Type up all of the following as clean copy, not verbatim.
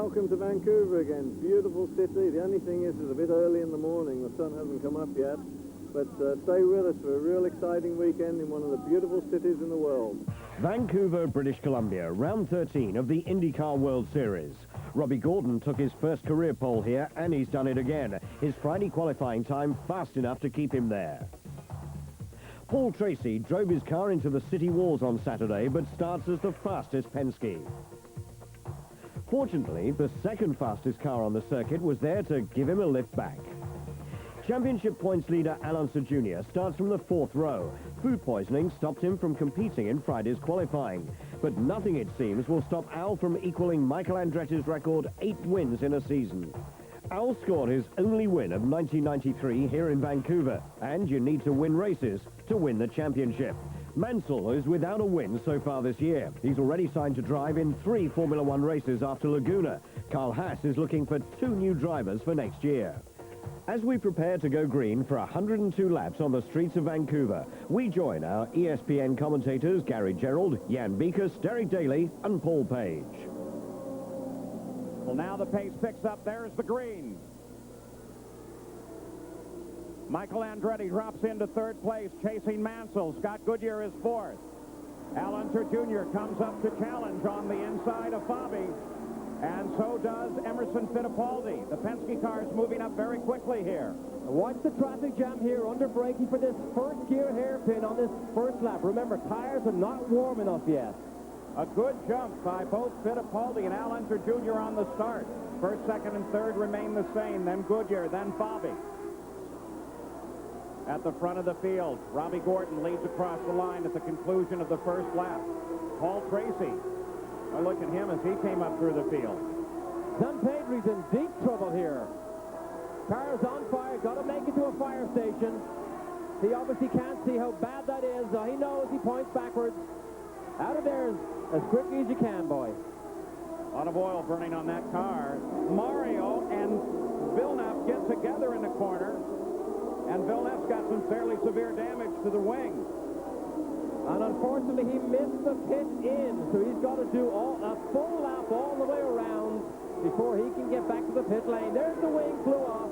welcome to Vancouver again. Beautiful city. The only thing is it's a bit early in the morning. The sun hasn't come up yet. But stay with us for a real exciting weekend in one of the beautiful cities in the world. Vancouver, British Columbia, round 13 of the IndyCar World Series. Robbie Gordon took his first career pole here, and he's done it again. His Friday qualifying time fast enough to keep him there. Paul Tracy drove his car into the city walls on Saturday, but starts as the fastest Penske. Fortunately, the second fastest car on the circuit was there to give him a lift back. Championship points leader Al Unser Jr. starts from the 4th row. Food poisoning stopped him from competing in Friday's qualifying. But nothing, it seems, will stop Al from equaling Michael Andretti's record 8 wins in a season. Al scored his only win of 1993 here in Vancouver, and you need to win races to win the championship. Mansell is without a win so far this year. He's already signed to drive in 3 Formula One races after Laguna. Carl Haas is looking for 2 new drivers for next year. As we prepare to go green for 102 laps on the streets of Vancouver, we join our ESPN commentators Gary Gerald, Jan Beekes, Derek Daly and Paul Page. Well, now the pace picks up. There's the green. Michael Andretti drops into 3rd place, chasing Mansell. Scott Goodyear is 4th. Al Unser Jr. comes up to challenge on the inside of Fabi. And so does Emerson Fittipaldi. The Penske car is moving up very quickly here. Watch the traffic jam here, under braking for this first gear hairpin on this first lap. Remember, tires are not warm enough yet. A good jump by both Fittipaldi and Al Unser Jr. on the start. 1st, 2nd, and 3rd remain the same. Then Goodyear, then Fabi. At the front of the field, Robbie Gordon leads across the line at the conclusion of the first lap. Paul Tracy. Oh, look at him as he came up through the field. Don Pedro's in deep trouble here. Car's on fire, got to make it to a fire station. He obviously can't see how bad that is. He knows, he points backwards. Out of there as quickly as you can, boy. A lot of oil burning on that car. Mario and Villeneuve get together in the corner, and Villeneuve's got some fairly severe damage to the wing. And unfortunately, he missed the pit in, so he's got to do a full lap all the way around before he can get back to the pit lane. There's the wing, blew off.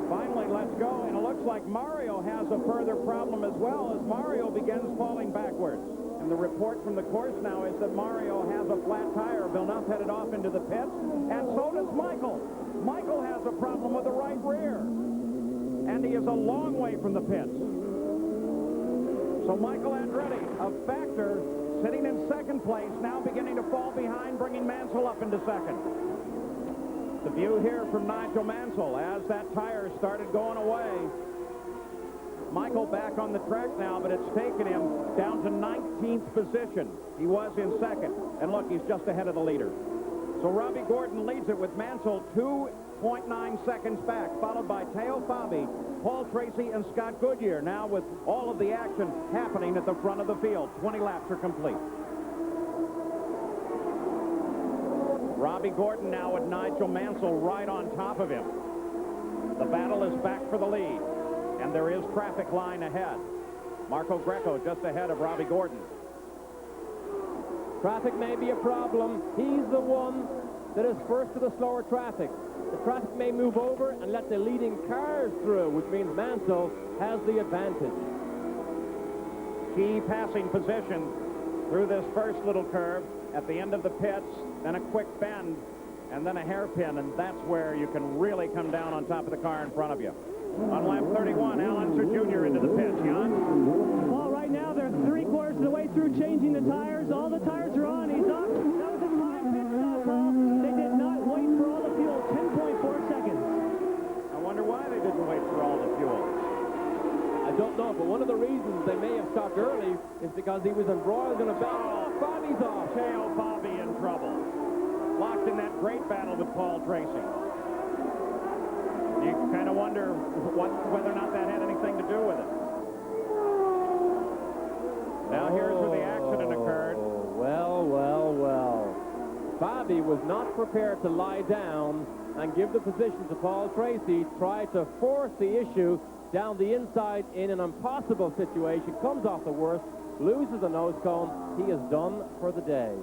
Finally, let's go, and it looks like Mario has a further problem as well as Mario begins falling backwards. And the report from the course now is that Mario has a flat tire. Villeneuve headed off into the pits, and so does Michael. Michael has a problem with the right rear, and he is a long way from the pits. So Michael Andretti, a factor, sitting in 2nd place, now beginning to fall behind, bringing Mansell up into 2nd. The view here from Nigel Mansell as that tire started going away. Michael back on the track now, but it's taken him down to 19th position. He was in 2nd, and look, he's just ahead of the leader. So Robbie Gordon leads it with Mansell 2.9 seconds back, followed by Teo Fabi, Paul Tracy, and Scott Goodyear. Now with all of the action happening at the front of the field. 20 laps are complete. Robbie Gordon now with Nigel Mansell right on top of him. The battle is back for the lead, and there is traffic line ahead. Marco Greco just ahead of Robbie Gordon. Traffic may be a problem. He's the one that is first to the slower traffic. The traffic may move over and let the leading cars through, which means Mansell has the advantage. Key passing position through this first little curve at the end of the pits, then a quick bend, and then a hairpin, and that's where you can really come down on top of the car in front of you. On lap 31, Al Unser Jr. into the pits. Jan? Well, right now they're 3/4 of the way through changing the tires. All the tires are on. He's up. That was a 5-pit stop, Paul. They did not wait for all the fuel. 10.4 seconds. I wonder why they didn't wait for all the fuel. I don't know, but one of the reasons they may have stopped early is because he was embroiled in a battle. Fabi's off. Teo Fabi in trouble. Locked in that great battle with Paul Tracy. You kind of wonder whether or not that had anything to do with it. Now here's where the accident occurred. Well, well, well. Fabi was not prepared to lie down and give the position to Paul Tracy, tried to force the issue down the inside in an impossible situation, comes off the worst, loses the nose cone. He is done for the day.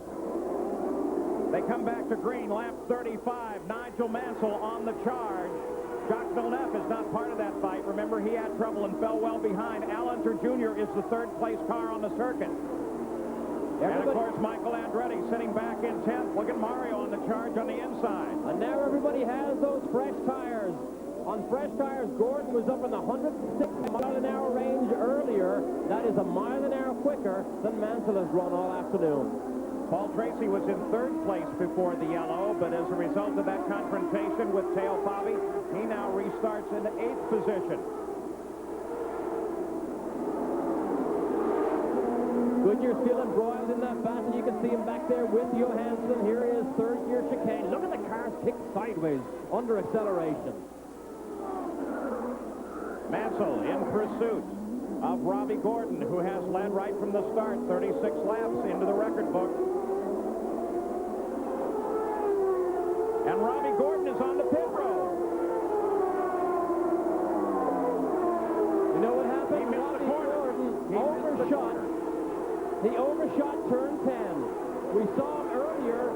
They come back to green, lap 35. Nigel Mansell on the charge. Jacques Villeneuve is not part of that fight. Remember, he had trouble and fell well behind. Al Unser Jr. is the third-place car on the circuit. And, of course, Michael Andretti sitting back in 10th. Look at Mario on the charge on the inside. And now everybody has those fresh tires. On fresh tires, Gordon was up in the 160 mile-an-hour range earlier. That is a mile an hour quicker than Mansell has run all afternoon. Paul Tracy was in third place before the yellow, but as a result of that confrontation with Teo Fabi, he now restarts in 8th position. Goodyear still embroiled in that battle. You can see him back there with Johansson. Here is third-gear chicane. Look at the cars kick sideways under acceleration. Mansell in pursuit of Robbie Gordon, who has led right from the start, 36 laps into the record book. And Robbie Gordon is on the pit road. You know what happened? He missed the corner. Overshot. He overshot turn 10. We saw him earlier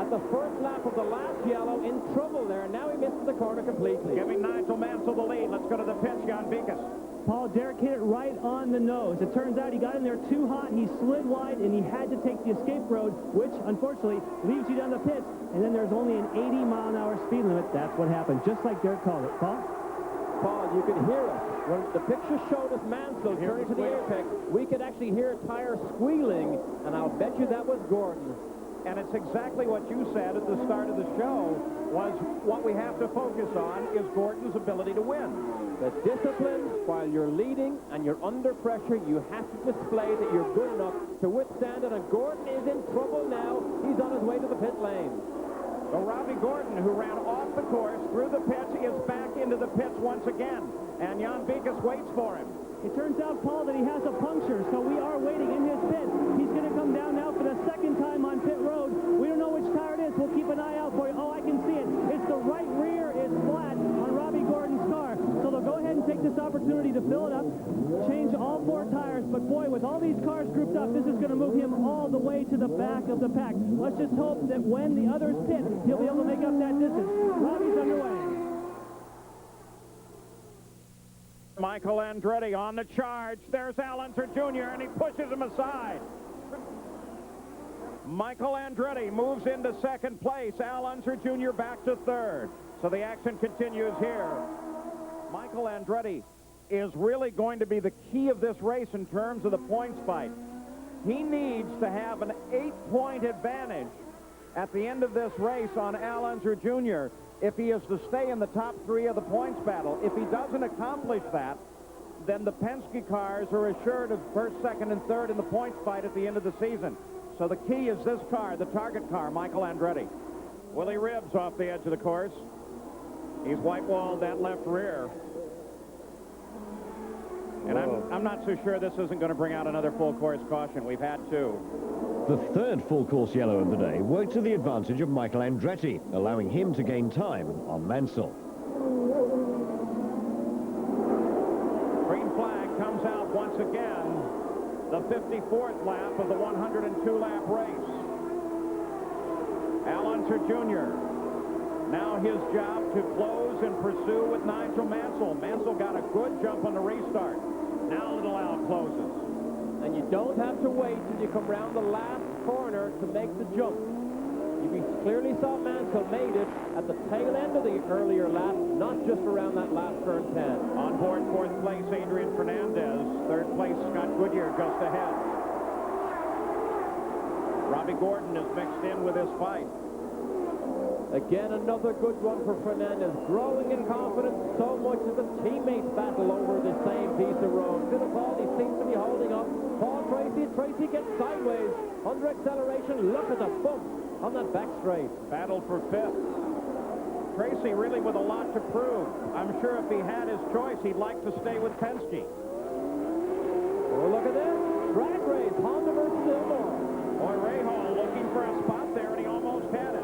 at the first lap of the last yellow in trouble there. Now he misses the corner completely. Giving Nigel Mansell the lead. Let's go to the pits, Jan Vikas. Paul, Derek hit it right on the nose. It turns out he got in there too hot. He slid wide, and he had to take the escape road, which, unfortunately, leaves you down the pits. And then there's only an 80-mile-an-hour speed limit. That's what happened, just like Derek called it. Paul? Paul, you could hear us. When the picture showed us Mansell turning to the apex, we could actually hear a tire squealing, and I'll bet you that was Gordon. And it's exactly what you said at the start of the show, was what we have to focus on is Gordon's ability to win. The discipline, while you're leading and you're under pressure, you have to display that you're good enough to withstand it. And Gordon is in trouble now. He's on his way to the pit lane. So Robbie Gordon, who ran off the course through the pits, is back into the pits once again. And Jan Vikas waits for him. It turns out, Paul, that he has a puncture, so we are waiting in his pit. He's going to come down now for the second time on pit road. We don't know which tire it is. We'll keep an eye out for you. Oh, I can see it. It's the right rear is flat on Robbie Gordon's car. So they'll go ahead and take this opportunity to fill it up, change all 4 tires. But, boy, with all these cars grouped up, this is going to move him all the way to the back of the pack. Let's just hope that when the others pit, he'll be able to make up that distance. Robbie's underway. Michael Andretti on the charge. There's Al Unser Jr., and he pushes him aside. Michael Andretti moves into second place. Al Unser Jr. back to third. So the action continues here. Michael Andretti is really going to be the key of this race in terms of the points fight. He needs to have an 8-point advantage at the end of this race on Al Unser Jr. if he is to stay in the top 3 of the points battle. If he doesn't accomplish that, then the Penske cars are assured of first, second, and third in the points fight at the end of the season. So the key is this car, the target car, Michael Andretti. Willie Ribbs off the edge of the course. He's white-walled that left rear. And I'm not so sure this isn't going to bring out another full-course caution. We've had 2. The third full-course yellow of the day worked to the advantage of Michael Andretti, allowing him to gain time on Mansell. Green flag comes out once again. The 54th lap of the 102-lap race. Al Unser Jr. Now his job to close and pursue with Nigel Mansell. Mansell got a good jump on the restart. Now little Al closes. And you don't have to wait till you come around the last corner to make the jump. You clearly saw Mansell made it at the tail end of the earlier lap, not just around that last turn 10. On board 4th place, Adrian Fernandez. 3rd place, Scott Goodyear just ahead. Robbie Gordon is mixed in with this fight. Again, another good one for Fernandez. Growing in confidence, so much of the teammates battle over the same piece of road. Fittipaldi seems to be holding up. Paul Tracy. Tracy gets sideways. Under acceleration, look at the bump on that back straight. Battle for 5th. Tracy really with a lot to prove. I'm sure if he had his choice, he'd like to stay with Penske. Oh, look at this. Drag race. Honda versus Illinois. Boy, Rahal looking for a spot there, and he almost had it.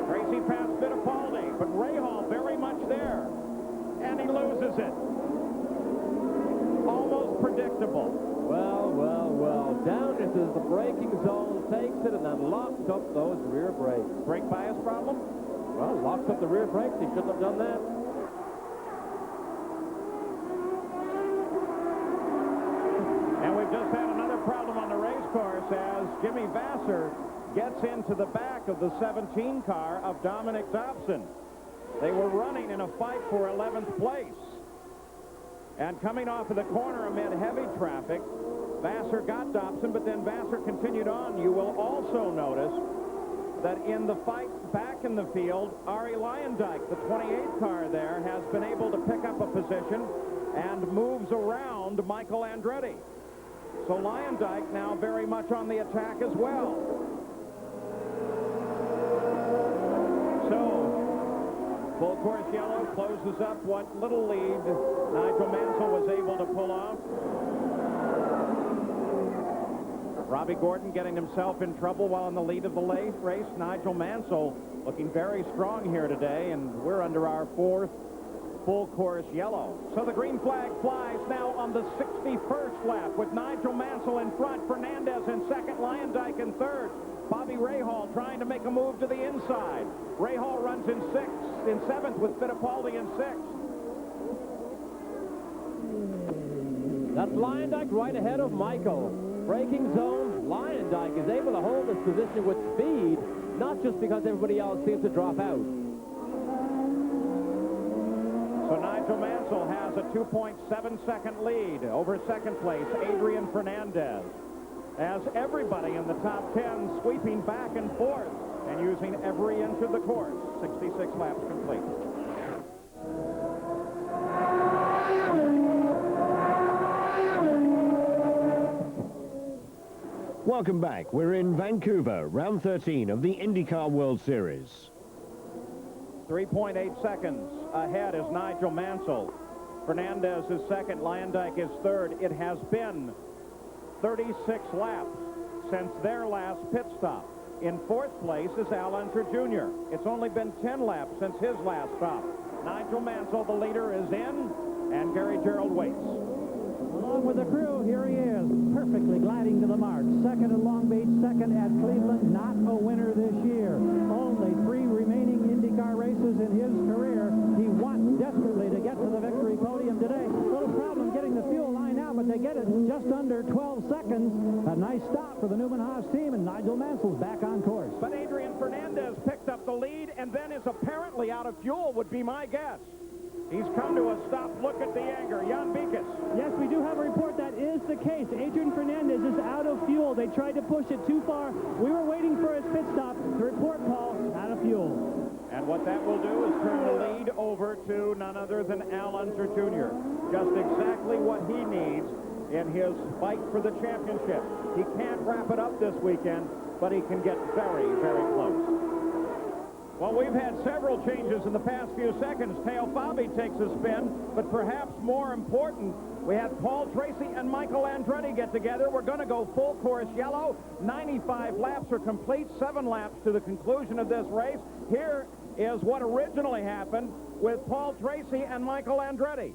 Tracy passed Fittipaldi, but Rahal very much there. And he loses it. Almost predictable. Well, well, well. down into the braking zone, takes it, and then locks up those rear brakes. Brake bias problem? Well, locks up the rear brakes. He shouldn't have done that. And we've just had another problem on the race course as Jimmy Vasser gets into the back of the 17 car of Nmic Dobson. They were running in a fight for 11th place. And coming off of the corner amid heavy traffic, Vasser got Dobson, but then Vasser continued on. You will also notice that in the fight back in the field, Ari Leyendijk, the 28 car there, has been able to pick up a position and moves around Michael Andretti. So Leyendijk now very much on the attack as well. So, full course yellow closes up what little lead Nigel Mansell was able to pull off. Robbie Gordon getting himself in trouble while in the lead of the race. Nigel Mansell looking very strong here today, and we're under our 4th full course yellow. So the green flag flies now on the 61st lap with Nigel Mansell in front, Fernandez in second, Leyendijk in third. Bobby Rahal trying to make a move to the inside. Rahal runs in 7th with Fittipaldi in 6th. That's Leyendijk right ahead of Michael. Braking zone, Leyendijk is able to hold his position with speed, not just because everybody else seems to drop out. So Nigel Mansell has a 2.7-second lead over second place, Adrian Fernandez, as everybody in the top 10 sweeping back and forth and using every inch of the course. 66 laps complete. Welcome back. We're in Vancouver, round 13 of the IndyCar World Series. 3.8 seconds ahead is Nigel Mansell. Fernandez is second. Leyendijk is third. It has been 36 laps since their last pit stop. In 4th place is Al Unser Jr. It's only been 10 laps since his last stop. Nigel Mansell, the leader, is in, and Gary Gerald waits. Along with the crew, here he is, perfectly gliding to the mark. Second at Long Beach, second at Cleveland, not a winner this year. Only 3 remaining IndyCar races in his career. He wants desperately to get to the victory podium today. Little problem getting the fuel line out, but they get it just under 12 seconds. A nice stop for the Newman Haas team, and Nigel Mansell's back on course. But Adrian Fernandez picked up the lead and then is apparently out of fuel, would be my guess. He's come to a stop. Look at the anger. Jan Bikas. Yes, we do have a report that is the case. Adrian Fernandez is out of fuel. They tried to push it too far. We were waiting for his pit stop. The report, Paul, out of fuel. And what that will do is turn the lead over to none other than Al Unser Jr. Just exactly what he needs in his fight for the championship. He can't wrap it up this weekend, but he can get very, very close. Well, we've had several changes in the past few seconds. Teo Fabi takes a spin, but perhaps more important, we had Paul Tracy and Michael Andretti get together. We're going to go full course yellow. 95 laps are complete, 7 laps to the conclusion of this race. Here is what originally happened with Paul Tracy and Michael Andretti.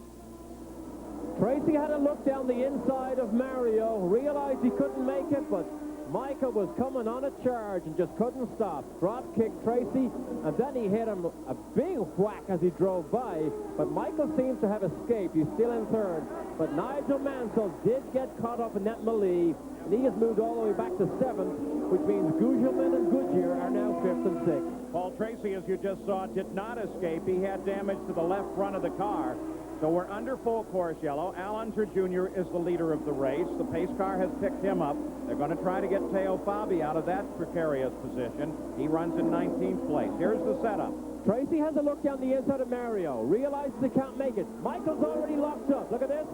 Tracy had a look down the inside of Mario, realized he couldn't make it, but Michael was coming on a charge and just couldn't stop. Drop kicked Tracy, and then he hit him a big whack as he drove by. But Michael seems to have escaped. He's still in third. But Nigel Mansell did get caught up in that melee, and he has moved all the way back to 7th, which means Gugelmin and Goodyear are now 5th and 6th. Paul Tracy, as you just saw, did not escape. He had damage to the left front of the car. So we're under full course yellow. Al Unser Jr. is the leader of the race. The pace car has picked him up. They're going to try to get Teo Fabi out of that precarious position. He runs in 19th place. Here's the setup. Tracy has a look down the inside of Mario. Realizes he can't make it. Michael's already locked up. Look at this.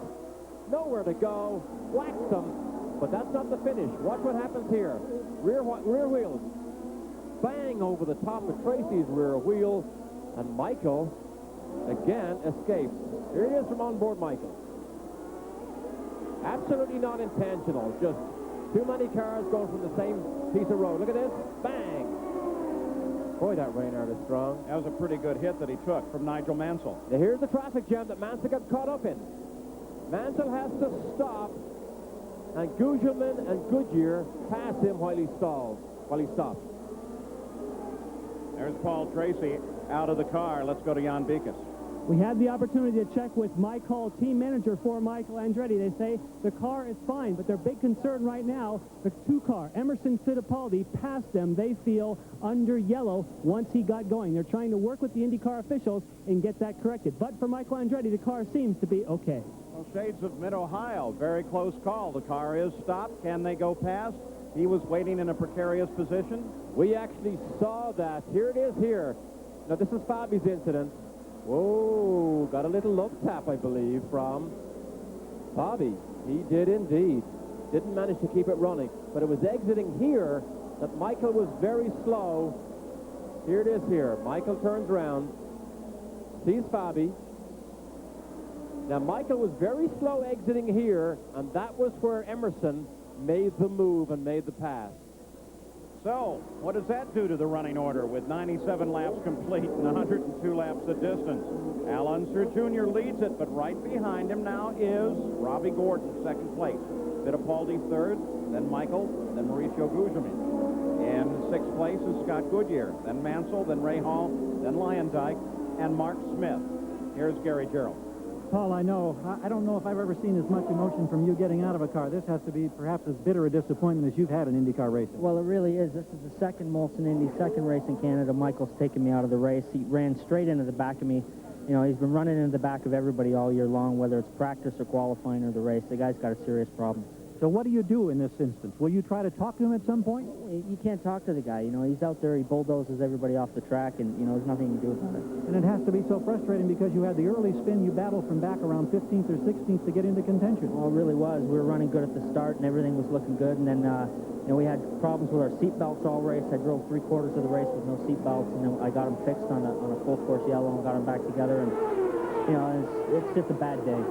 Nowhere to go. Whacks him. But that's not the finish. Watch what happens here. Rear wheels. Bang over the top of Tracy's rear wheel. And Michael, again, escapes. Here he is from on board Michael. Absolutely not intentional. Just too many cars going from the same piece of road. Look at this. Bang. Boy, that Reynard is strong. That was a pretty good hit that he took from Nigel Mansell. Now, here's the traffic jam that Mansell got caught up in. Mansell has to stop and Gugelmin and Goodyear pass him while he stops. There's Paul Tracy out of the car. Let's go to Jan Beekes. We had the opportunity to check with Mike Hall, team manager for Michael Andretti. They say the car is fine, but their big concern right now, the two-car, Emerson Fittipaldi, passed them, they feel, under yellow once he got going. They're trying to work with the IndyCar officials and get that corrected. But for Michael Andretti, the car seems to be okay. Well, shades of Mid-Ohio. Very close call. The car is stopped. Can they go past? He was waiting in a precarious position. We actually saw that. Here it is here. Now, this is Fabi's incident. Whoa, got a little love tap, I believe, from Fabi. He did indeed. Didn't manage to keep it running. But it was exiting here that Michael was very slow. Here it is here. Michael turns around, sees Fabi. Now, Michael was very slow exiting here, and that was where Emerson made the move and made the pass. So, what does that do to the running order with 97 laps complete and 102 laps the distance? Al Unser Jr. leads it, but right behind him now is Robbie Gordon, second place. Fittipaldi third, then Michael, then Mauricio Gugelmin. In sixth place is Scott Goodyear, then Mansell, then Ray Hall, then Lyondike, and Mark Smith. Here's Gary Gerald. Paul, I don't know if I've ever seen as much emotion from you getting out of a car. This has to be perhaps as bitter a disappointment as you've had in IndyCar racing. Well, it really is. This is the second Molson Indy, second race in Canada. Michael's taken me out of the race. He ran straight into the back of me. You know, he's been running into the back of everybody all year long, whether it's practice or qualifying or the race. The guy's got a serious problem. So what do you do in this instance? Will you try to talk to him at some point? You can't talk to the guy. You know, he's out there, he bulldozes everybody off the track, and, you know, there's nothing you can do about it. And it has to be so frustrating because you had the early spin, you battled from back around 15th or 16th to get into contention. Well, it really was. We were running good at the start, and everything was looking good, and then, you know, we had problems with our seat belts all race. I drove 3/4 of the race with no seat belts, and then I got them fixed on a full course yellow and got them back together, and, you know, it's just a bad day.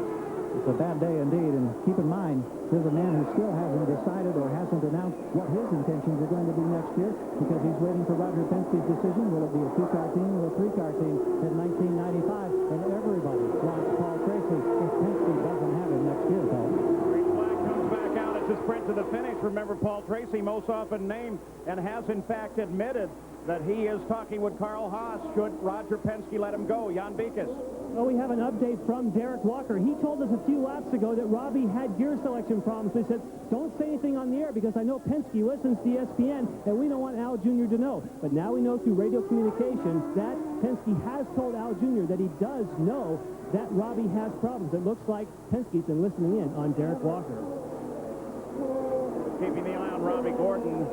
It's a bad day indeed, and keep in mind, here's a man who still hasn't decided or hasn't announced what his intentions are going to be next year because he's waiting for Roger Penske's decision. Will it be a two-car team or a three-car team in 1995? And everybody wants Paul Tracy if Penske doesn't have him next year, Paul. Green flag comes back out. It's a sprint to the finish. Remember, Paul Tracy, most often named, and has in fact admitted that he is talking with Carl Haas should Roger Penske let him go. Jan Beekes. Well, we have an update from Derek Walker. He told us a few laps ago that Robbie had gear selection problems. He said, don't say anything on the air because I know Penske listens to ESPN and we don't want Al Jr. to know. But now we know through radio communications that Penske has told Al Jr. that he does know that Robbie has problems. It looks like Penske's been listening in on Derek Walker. Keeping the eye on Robbie Gordon.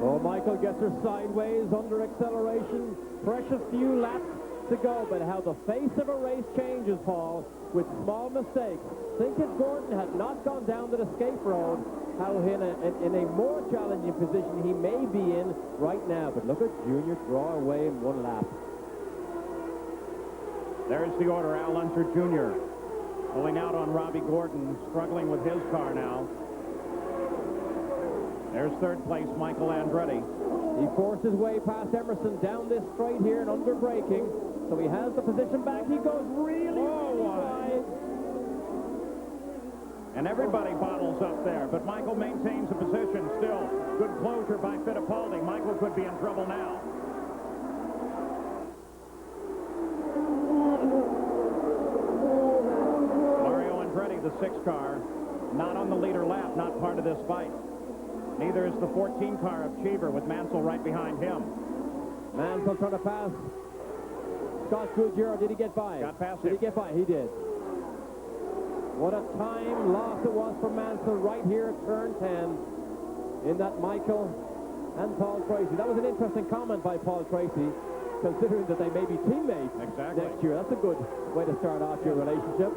Oh, Michael gets her sideways under acceleration. Precious few laps to go, but how the face of a race changes, Paul, with small mistakes. Think if Gordon had not gone down that escape road, how in a more challenging position he may be in right now. But look at Junior draw away in one lap. There's the order. Al Unser Jr. pulling out on Robbie Gordon, struggling with his car now. There's third place, Michael Andretti. He forced his way past Emerson down this straight here and under braking. So he has the position back. He goes really wide. And everybody bottles up there, but Michael maintains the position still. Good closure by Fittipaldi. Michael could be in trouble now. Mario Andretti, the 6 car, not on the leader lap, not part of this fight. Neither is the 14 car of Cheever with Mansell right behind him. Mansell trying to pass Scott Goodyear. Did he get by? Got past Did him. he get by? He did. What a time loss it was for Mansell right here at turn 10 in that Michael and Paul Tracy. That was an interesting comment by Paul Tracy, considering that they may be teammates Exactly. next year. That's a good way to start off your relationship.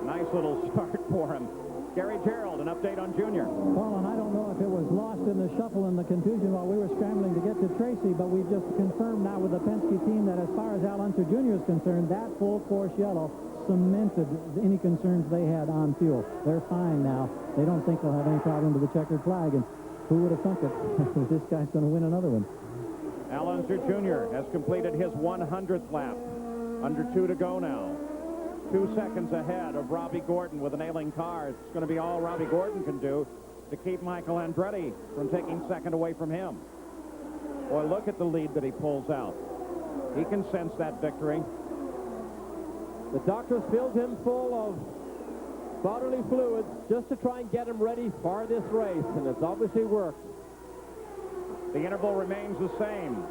Nice little start for him. Gary Gerald, an update on Junior. Paul, and I don't know if it was lost in the shuffle and the confusion while we were scrambling to get to Tracy, but we've just confirmed now with the Penske team that as far as Al Unser Jr. is concerned, that full course yellow cemented any concerns they had on fuel. They're fine now. They don't think they'll have any problem with the checkered flag, and who would have thunk it? This guy's going to win another one. Al Unser Jr. has completed his 100th lap. Under 2 to go now. 2 seconds ahead of Robbie Gordon with an ailing car. It's going to be all Robbie Gordon can do to keep Michael Andretti from taking second away from him. Boy, look at the lead that he pulls out. He can sense that victory. The doctors filled him full of bodily fluids just to try and get him ready for this race, and it's obviously worked. The interval remains the same.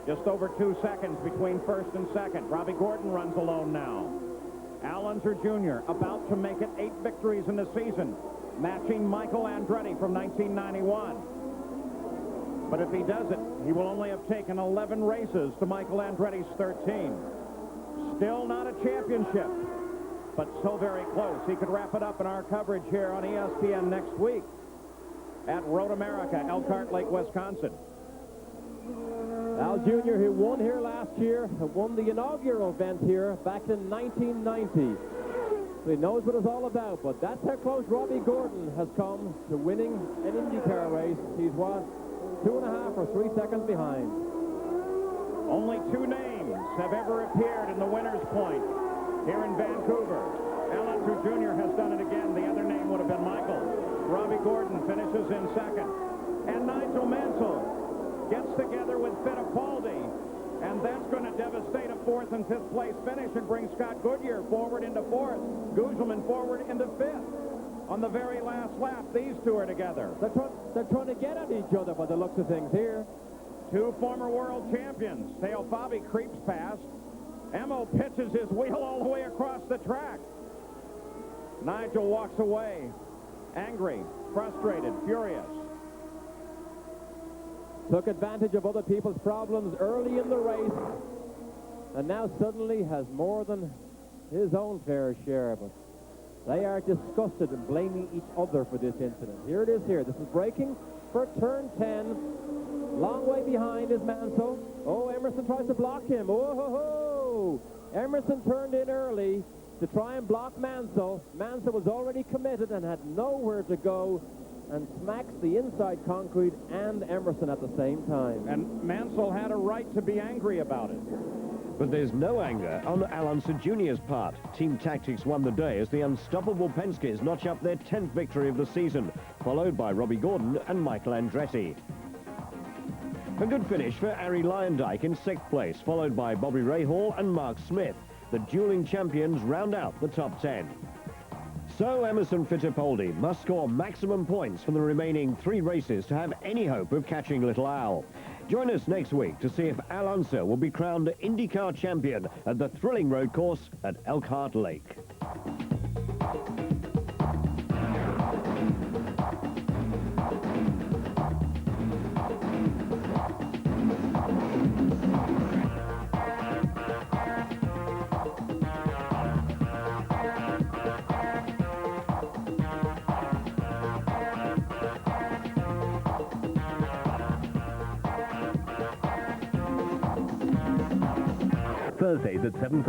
Just over 2 seconds between first and second. Robbie Gordon runs alone now. Al Unser Jr. about to make it 8 victories in the season, matching Michael Andretti from 1991. But if he does it, he will only have taken 11 races to Michael Andretti's 13. Still not a championship, but so very close. He could wrap it up in our coverage here on ESPN next week at Road America, Elkhart Lake, Wisconsin. Al Jr., who won here last year, won the inaugural event here back in 1990. So he knows what it's all about, but that's how close Robbie Gordon has come to winning an IndyCar race. He's, what, 2.5 or 3 seconds behind. Only 2 names have ever appeared in the winner's point here in Vancouver. Al Unser Jr. has done it again. The other name would have been Michael. Robbie Gordon finishes in second. And Nigel Mansell gets together with Fittipaldi, and that's going to devastate a 4th and 5th place finish and bring Scott Goodyear forward into 4th, Guzman forward into 5th. On the very last lap, these two are together. They're trying to get at each other by the looks of things here. 2 former world champions. Teo Fabi creeps past. Emo pitches his wheel all the way across the track. Nigel walks away, angry, frustrated, furious. Took advantage of other people's problems early in the race, and now suddenly has more than his own fair share of it. They are disgusted and blaming each other for this incident. Here it is here. This is braking for turn 10. Long way behind is Mansell. Oh, Emerson tries to block him. Oh, ho, ho. Emerson turned in early to try and block Mansell. Mansell was already committed and had nowhere to go, and smacks the inside concrete and Emerson at the same time. And Mansell had a right to be angry about it. But there's no anger on Al Unser Jr.'s part. Team Tactics won the day as the unstoppable Penskes notch up their 10th victory of the season, followed by Robbie Gordon and Michael Andretti. A good finish for Arie Luyendyk in 6th place, followed by Bobby Rahal and Mark Smith. The dueling champions round out the top 10. So Emerson Fittipaldi must score maximum points from the remaining 3 races to have any hope of catching Little Al. Join us next week to see if Al Unser will be crowned IndyCar champion at the thrilling road course at Elkhart Lake. Thursdays at 7:30.